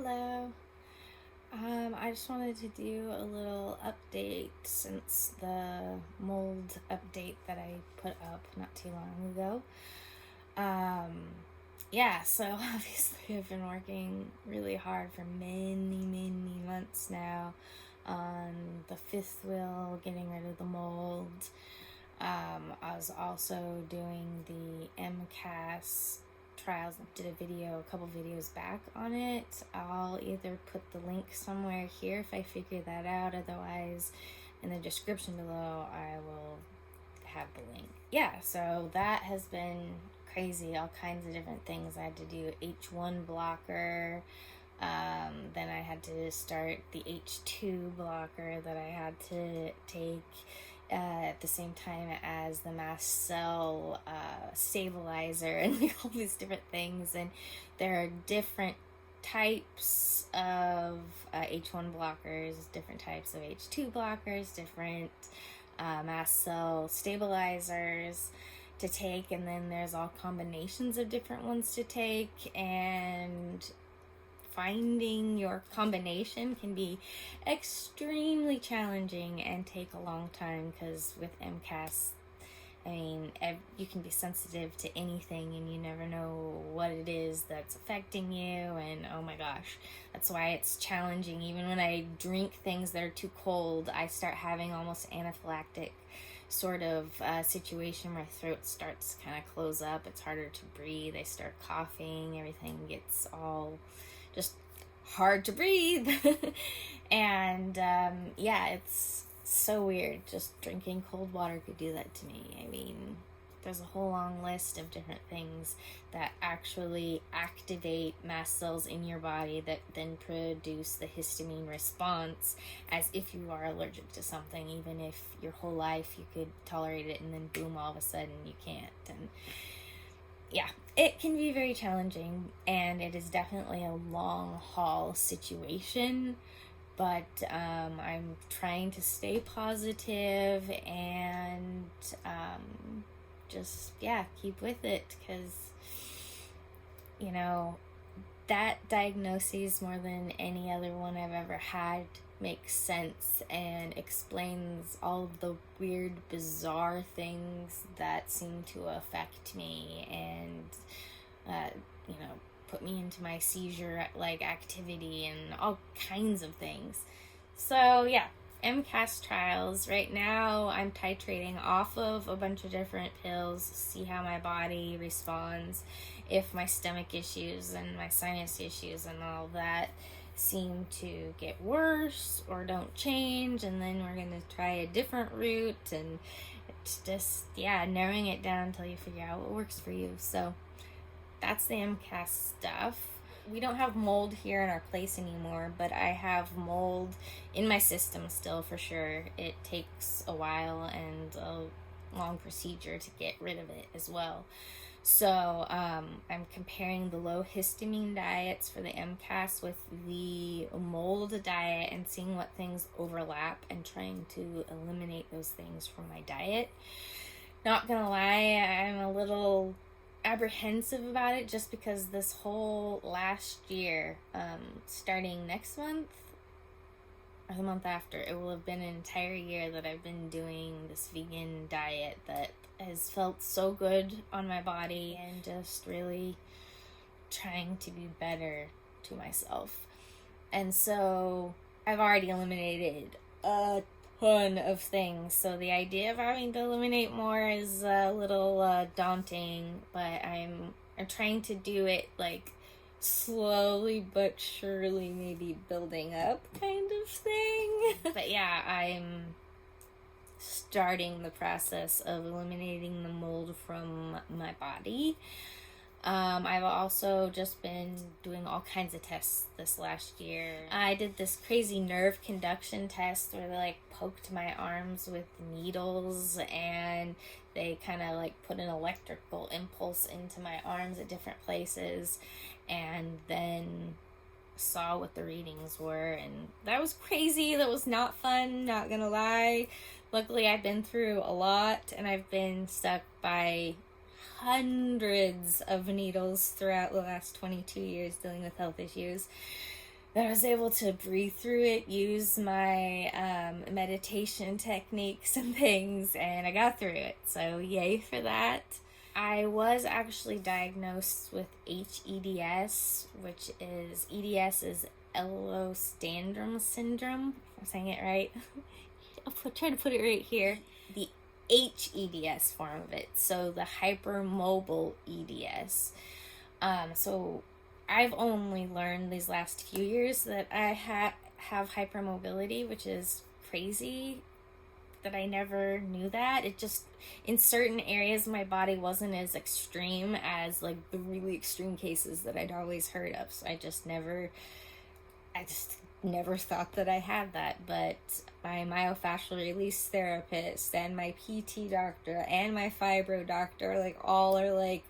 Hello. I just wanted to do a little update since the mold update that I put up not too long ago. So obviously I've been working really hard for many months now on the fifth wheel, getting rid of the mold. I was also doing the MCAS trials. Did a couple videos back on it. I'll either put the link somewhere here if I figure that out. Otherwise, in the description below, I will have the link. So that has been crazy. All kinds of different things. I had to do H1 blocker. Then I had to start the H2 blocker that I had to take at the same time as the mast cell stabilizer and like all these different things. And there are different types of H1 blockers, different types of H2 blockers, different mast cell stabilizers to take, and then there's all combinations of different ones to take, and finding your combination can be extremely challenging and take a long time, because with MCAS, you can be sensitive to anything and you never know what it is that's affecting you, and oh my gosh, that's why it's challenging. Even when I drink things that are too cold, I start having almost anaphylactic sort of situation. My throat starts to kind of close up, it's harder to breathe, I start coughing, everything gets all just hard to breathe. And it's so weird. Just drinking cold water could do that to me. There's a whole long list of different things that actually activate mast cells in your body that then produce the histamine response, as if you are allergic to something, even if your whole life you could tolerate it, and then boom, all of a sudden you can't. And it can be very challenging, and it is definitely a long haul situation, but I'm trying to stay positive and keep with it, because that diagnosis, more than any other one I've ever had, makes sense and explains all of the weird, bizarre things that seem to affect me and put me into my seizure like activity and all kinds of things. So MCAS trials. Right now I'm titrating off of a bunch of different pills, see how my body responds. If my stomach issues and my sinus issues and all that seem to get worse or don't change, and then we're going to try a different route, and it's just narrowing it down until you figure out what works for you. So that's the MCAS stuff. We don't have mold here in our place anymore, but I have mold in my system still, for sure. It takes a while and a long procedure to get rid of it as well. So I'm comparing the low histamine diets for the MCAS with the mold diet and seeing what things overlap and trying to eliminate those things from my diet. Not gonna lie, I'm a little apprehensive about it, just because this whole last year, starting next month or the month after, it will have been an entire year that I've been doing this vegan diet that has felt so good on my body, and just really trying to be better to myself. And so I've already eliminated a ton of things, so the idea of having to eliminate more is a little daunting, but I'm trying to do it like slowly but surely, maybe building up kind of thing. But I'm starting the process of eliminating the mold from my body. I've also just been doing all kinds of tests this last year. I did this crazy nerve conduction test where they poked my arms with needles, and they kind of put an electrical impulse into my arms at different places, and then saw what the readings were, and that was crazy. That was not fun, not gonna lie. Luckily, I've been through a lot, and I've been stuck by hundreds of needles throughout the last 22 years dealing with health issues. But I was able to breathe through it, use my meditation techniques and things, and I got through it. So yay for that. I was actually diagnosed with HEDS, which is EDS is Ehlers-Danlos syndrome. If I'm saying it right. I'll try to put it right here. The HEDS form of it, so the hypermobile EDS. So I've only learned these last few years that I have hypermobility, which is crazy that I never knew that. It just, in certain areas my body wasn't as extreme as like the really extreme cases that I'd always heard of. So I just never thought that I had that. But my myofascial release therapist and my PT doctor and my fibro doctor, like, all are like,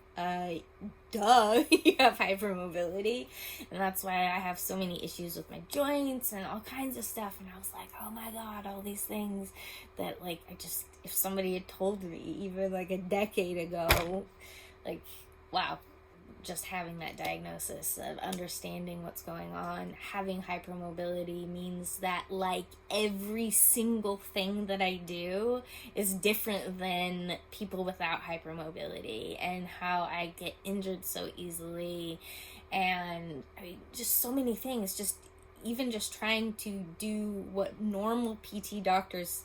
duh, you have hypermobility. And that's why I have so many issues with my joints and all kinds of stuff. And I was like, oh my God, all these things that, like, if somebody had told me even like a decade ago, like, wow, just having that diagnosis of understanding what's going on, having hypermobility means that, like, every single thing that I do is different than people without hypermobility, and how I get injured so easily, and I mean, just so many things. Just even just trying to do what normal PT doctors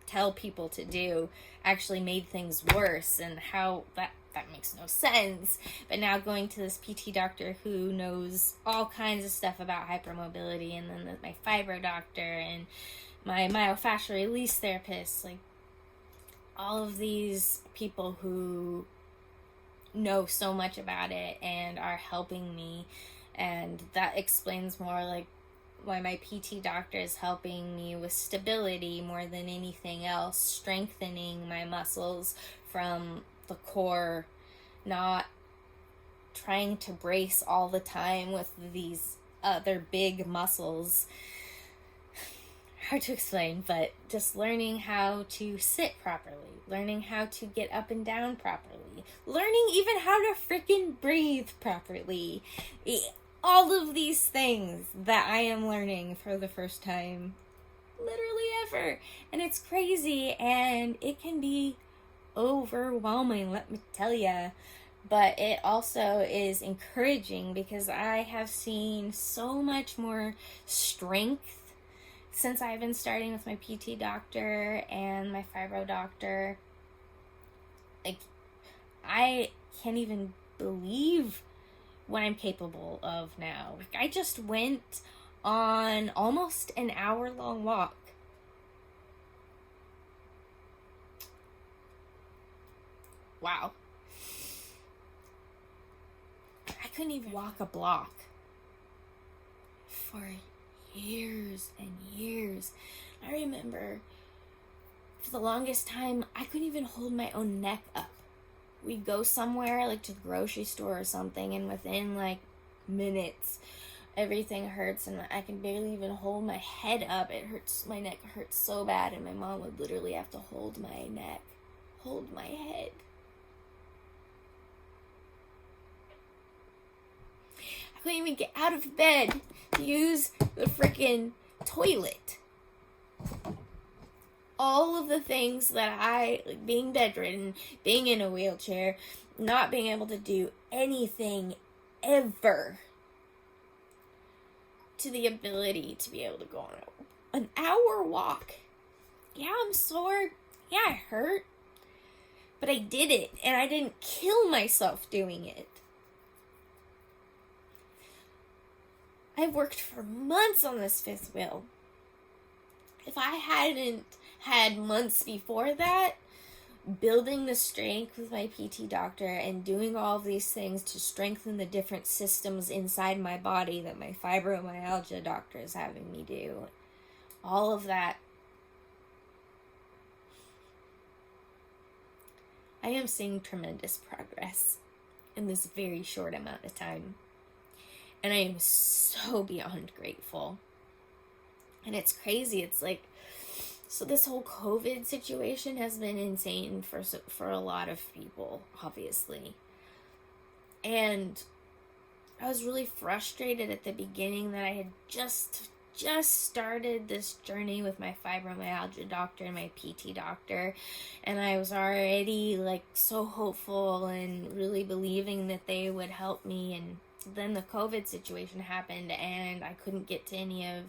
tell people to do actually made things worse, and how that makes no sense. But now going to this PT doctor who knows all kinds of stuff about hypermobility, and then my fibro doctor and my myofascial release therapist, like, all of these people who know so much about it and are helping me. And that explains more, like, why my PT doctor is helping me with stability more than anything else, strengthening my muscles from the core, not trying to brace all the time with these other big muscles. Hard to explain, but just learning how to sit properly, learning how to get up and down properly, learning even how to freaking breathe properly. All of these things that I am learning for the first time, literally ever. And it's crazy, and it can be overwhelming, let me tell you. But it also is encouraging, because I have seen so much more strength since I've been starting with my PT doctor and my fibro doctor. Like, I can't even believe what I'm capable of now. Like, I just went on almost an hour-long walk. Wow. I couldn't even walk a block for years and years. I remember for the longest time, I couldn't even hold my own neck up. We'd go somewhere, like to the grocery store or something, and within like minutes, everything hurts, and I can barely even hold my head up. It hurts, my neck hurts so bad, and my mom would literally have to hold my neck, hold my head. I couldn't even get out of bed to use the freaking toilet. All of the things that I, like, being bedridden, being in a wheelchair, not being able to do anything ever, to the ability to be able to go on an hour walk. Yeah, I'm sore. Yeah, I hurt. But I did it, and I didn't kill myself doing it. I've worked for months on this fifth wheel. If I hadn't had months before that, building the strength with my PT doctor and doing all of these things to strengthen the different systems inside my body that my fibromyalgia doctor is having me do, all of that, I am seeing tremendous progress in this very short amount of time. And I am so beyond grateful. And it's crazy. It's like, so this whole COVID situation has been insane for a lot of people, obviously. And I was really frustrated at the beginning that I had just started this journey with my fibromyalgia doctor and my PT doctor, and I was already like so hopeful and really believing that they would help me. And then the COVID situation happened and I couldn't get to any of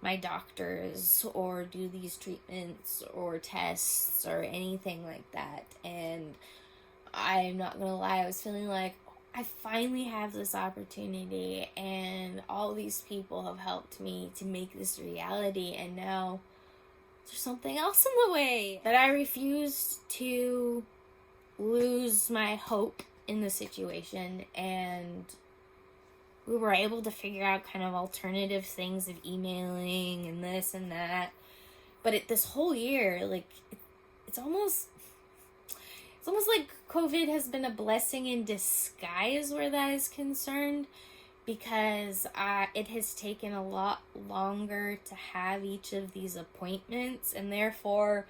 my doctors or do these treatments or tests or anything like that. And I'm not gonna lie, I was feeling like I finally have this opportunity and all these people have helped me to make this reality, and now there's something else in the way. But I refused to lose my hope in the situation, and we were able to figure out kind of alternative things of emailing and this and that. But this whole year, like, it's almost like COVID has been a blessing in disguise where that is concerned, because it has taken a lot longer to have each of these appointments, and therefore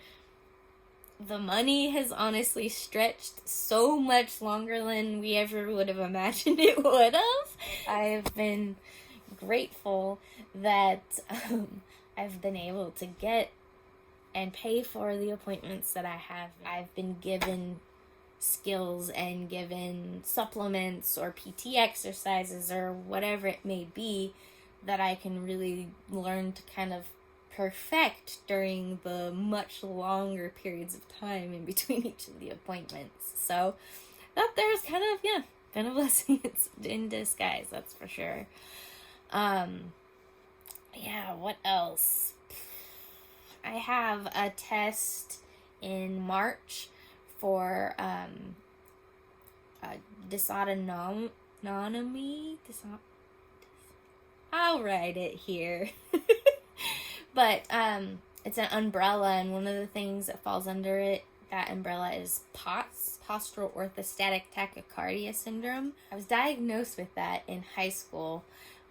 the money has honestly stretched so much longer than we ever would have imagined it would have. I've been grateful that I've been able to get and pay for the appointments that I have. I've been given skills and given supplements or PT exercises or whatever it may be that I can really learn to kind of perfect during the much longer periods of time in between each of the appointments. So that there's kind of, been a blessing in disguise, that's for sure. What else? I have a test in March for dysautonomy. I'll write it here. But it's an umbrella, and one of the things that falls under that umbrella is POTS, postural orthostatic tachycardia syndrome. I was diagnosed with that in high school.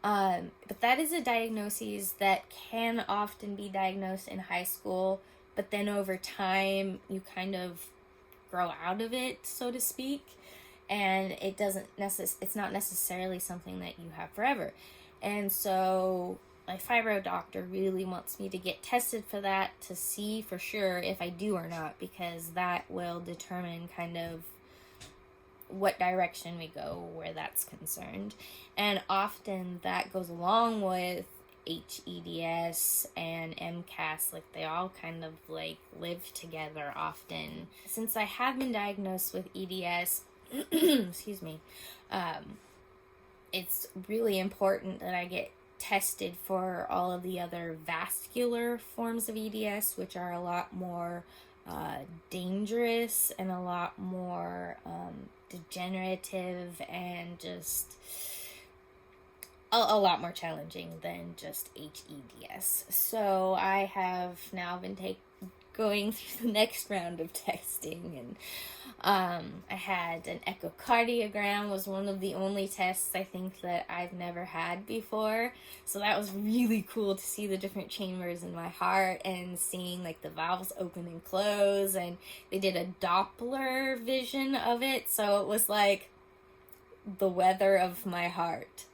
But that is a diagnosis that can often be diagnosed in high school, but then over time you kind of grow out of it, so to speak, and it's not necessarily something that you have forever. And so my fibro doctor really wants me to get tested for that to see for sure if I do or not, because that will determine kind of what direction we go where that's concerned. And often that goes along with HEDS and MCAS, like they all kind of like live together often. Since I have been diagnosed with EDS, excuse me, it's really important that I get tested for all of the other vascular forms of EDS, which are a lot more dangerous and a lot more degenerative and just a lot more challenging than just HEDS. So I have now been going through the next round of testing, and I had an echocardiogram, was one of the only tests I think that I've never had before. So that was really cool to see the different chambers in my heart and seeing like the valves open and close, and they did a Doppler vision of it, so it was like the weather of my heart.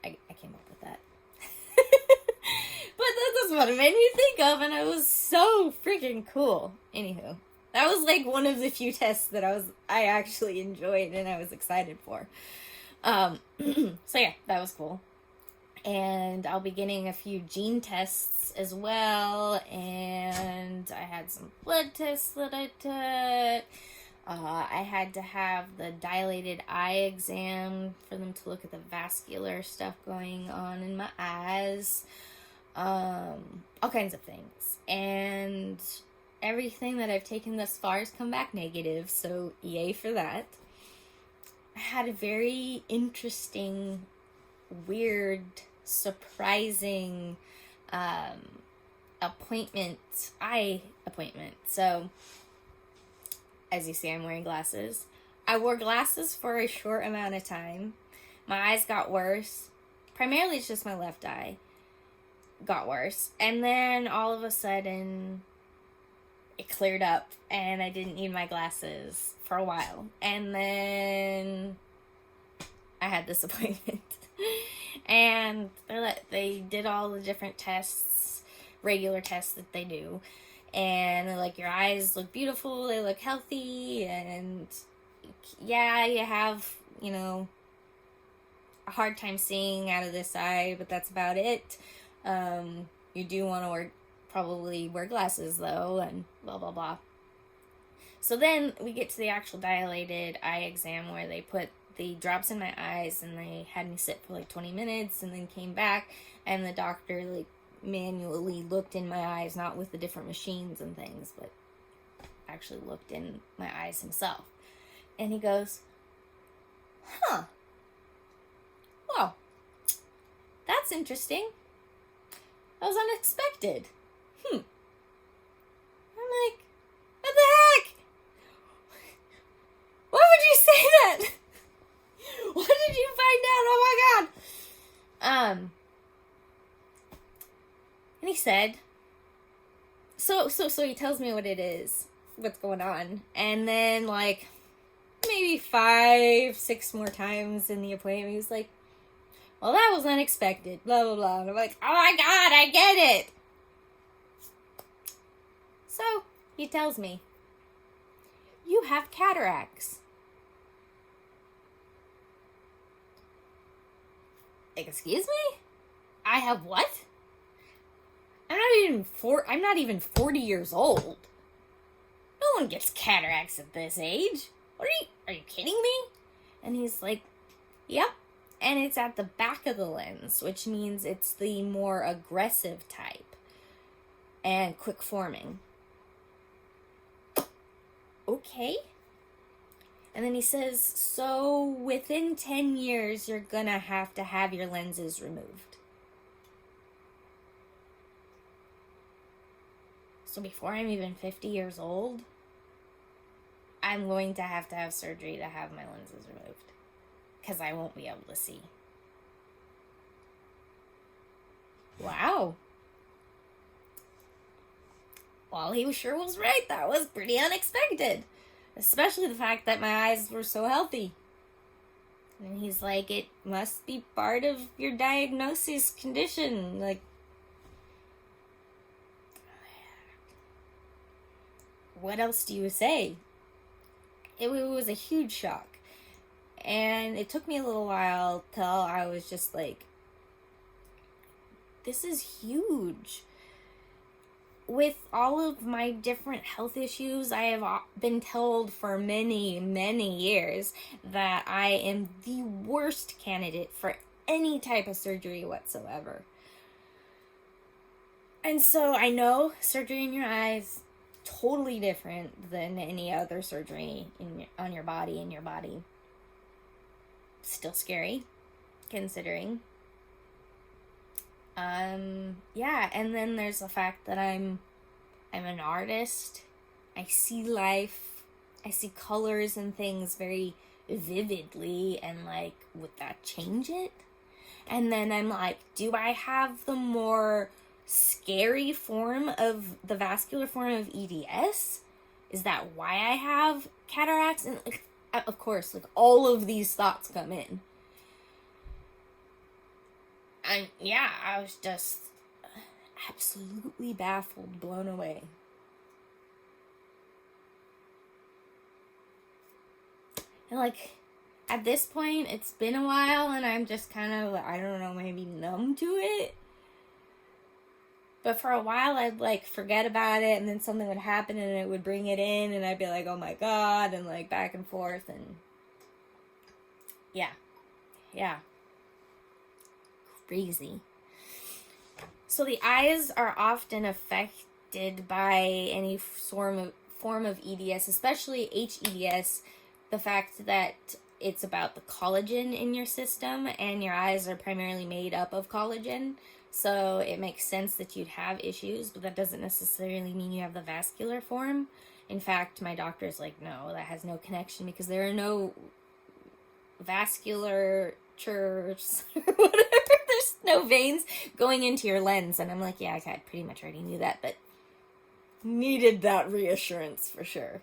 I came up with that. But that's what it made me think of, and it was so freaking cool. Anywho, that was like one of the few tests that I actually enjoyed and I was excited for. So yeah, that was cool. And I'll be getting a few gene tests as well, and I had some blood tests that I took. I had to have the dilated eye exam for them to look at the vascular stuff going on in my eyes. All kinds of things. And everything that I've taken thus far has come back negative, so yay for that. I had a very interesting, weird, surprising eye appointment. So, as you see, I'm wearing glasses. I wore glasses for a short amount of time. My eyes got worse. Primarily it's just my left eye got worse. And then all of a sudden it cleared up and I didn't need my glasses for a while. And then I had this appointment. And they did all the different tests, regular tests that they do. And they're like, your eyes look beautiful, they look healthy, and yeah, you have, a hard time seeing out of this eye, but that's about it. You do want to probably wear glasses though, and blah blah blah. So then we get to the actual dilated eye exam where they put the drops in my eyes and they had me sit for like 20 minutes and then came back, and the doctor like manually looked in my eyes, not with the different machines and things, but actually looked in my eyes himself. And he goes, well, that's interesting. That was unexpected. I'm like, what the heck? Why would you say that? What did you find out? Oh my god. And he said, so he tells me what it is, what's going on. And then like maybe 5-6 more times in the appointment, he was like, well, that was unexpected, blah, blah, blah. And I'm like, oh my god, I get it. So he tells me, you have cataracts. Excuse me? I have what? I'm not even 40 years old. No one gets cataracts at this age. Are you kidding me? And he's like, yep. And it's at the back of the lens, which means it's the more aggressive type and quick forming. Okay. And then he says, so within 10 years, you're gonna have to have your lenses removed. So before I'm even 50 years old, I'm going to have surgery to have my lenses removed. Because I won't be able to see. Wow. Well, he sure was right. That was pretty unexpected. Especially the fact that my eyes were so healthy. And he's like, it must be part of your diagnosis condition. Like, what else do you say? It was a huge shock. And it took me a little while till I was just like, this is huge. With all of my different health issues, I have been told for many, many years that I am the worst candidate for any type of surgery whatsoever. And so I know surgery in your eyes totally different than any other surgery on your body, in your body. Still scary, considering. Yeah, and then there's the fact that I'm an artist. I see life. I see colors and things very vividly, and like, would that change it? And then I'm like, do I have the more scary form of the vascular form of EDS? Is that why I have cataracts? And like, of course, like, all of these thoughts come in. And yeah, I was just absolutely baffled, blown away. And like, at this point, it's been a while and I'm just kind of, I don't know, maybe numb to it. But for a while, I'd like forget about it, and then something would happen and it would bring it in, and I'd be like, oh my god, and like back and forth, and yeah. Crazy. So the eyes are often affected by any form of EDS, especially HEDS, the fact that it's about the collagen in your system, and your eyes are primarily made up of collagen. So it makes sense that you'd have issues, but that doesn't necessarily mean you have the vascular form. In fact, my doctor's like, no, that has no connection, because there are no vascular churches or whatever. There's no veins going into your lens. And I'm like, yeah, I pretty much already knew that, but needed that reassurance for sure.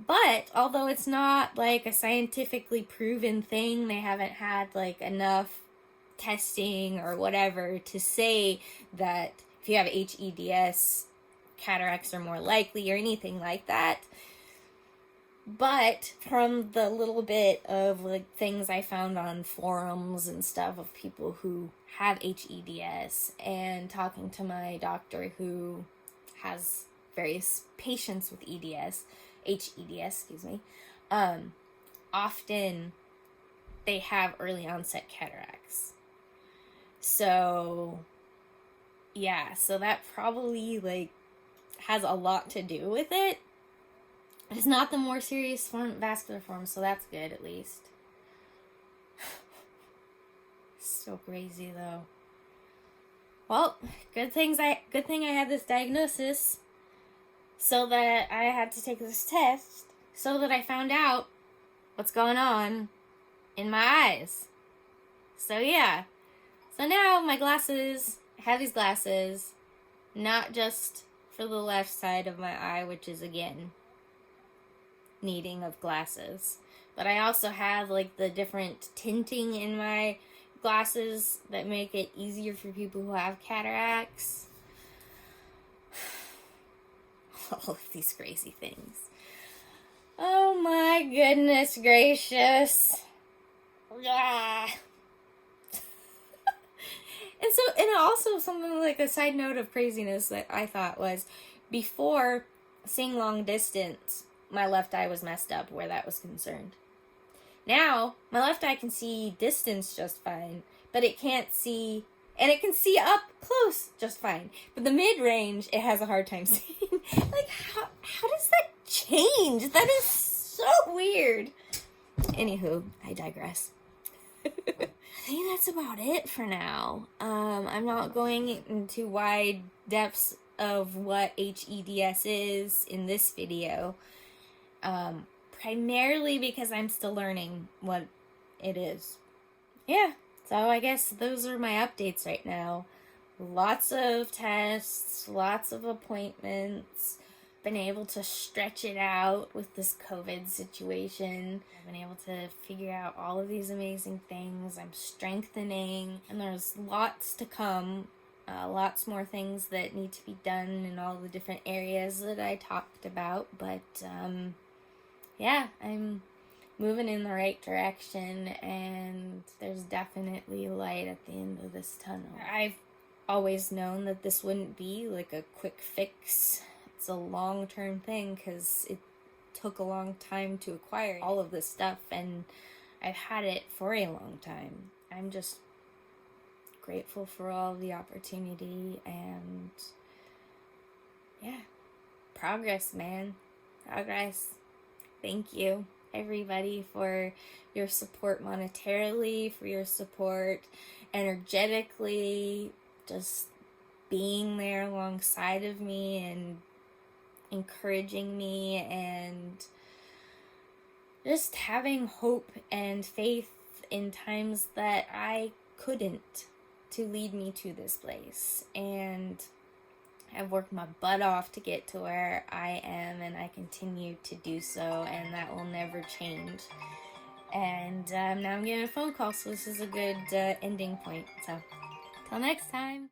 But although it's not like a scientifically proven thing, they haven't had like enough testing or whatever to say that if you have HEDS, cataracts are more likely or anything like that. But from the little bit of like things I found on forums and stuff of people who have HEDS, and talking to my doctor who has various patients with HEDS, often they have early onset cataracts. So yeah, so that probably like has a lot to do with it. It's not the more serious vascular form, so that's good at least. So crazy though. Well, good thing I had this diagnosis, so that I had to take this test, so that I found out what's going on in my eyes. So yeah. So now my glasses, I have these glasses, not just for the left side of my eye, which is again needing of glasses, but I also have like the different tinting in my glasses that make it easier for people who have cataracts. All of these crazy things. Oh my goodness gracious. Ah. And also something like a side note of craziness that I thought was, before seeing long distance, my left eye was messed up where that was concerned. Now, my left eye can see distance just fine, but it can't see, and it can see up close just fine. But the mid-range, it has a hard time seeing. Like, how does that change? That is so weird. Anywho, I digress. I think that's about it for now. I'm not going into wide depths of what HEDS is in this video. Primarily because I'm still learning what it is. Yeah, so I guess those are my updates right now. Lots of tests, lots of appointments. Been able to stretch it out with this COVID situation. I've been able to figure out all of these amazing things. I'm strengthening, and there's lots to come. Lots more things that need to be done in all the different areas that I talked about. But yeah, I'm moving in the right direction, and there's definitely light at the end of this tunnel. I've always known that this wouldn't be like a quick fix. It's a long-term thing because it took a long time to acquire all of this stuff, and I've had it for a long time. I'm just grateful for all the opportunity, and yeah, progress, man. Progress. Thank you, everybody, for your support monetarily, for your support energetically, just being there alongside of me and encouraging me, and just having hope and faith in times that I couldn't, to lead me to this place. And I've worked my butt off to get to where I am, and I continue to do so, and that will never change. And now I'm getting a phone call, so this is a good ending point. So, till next time.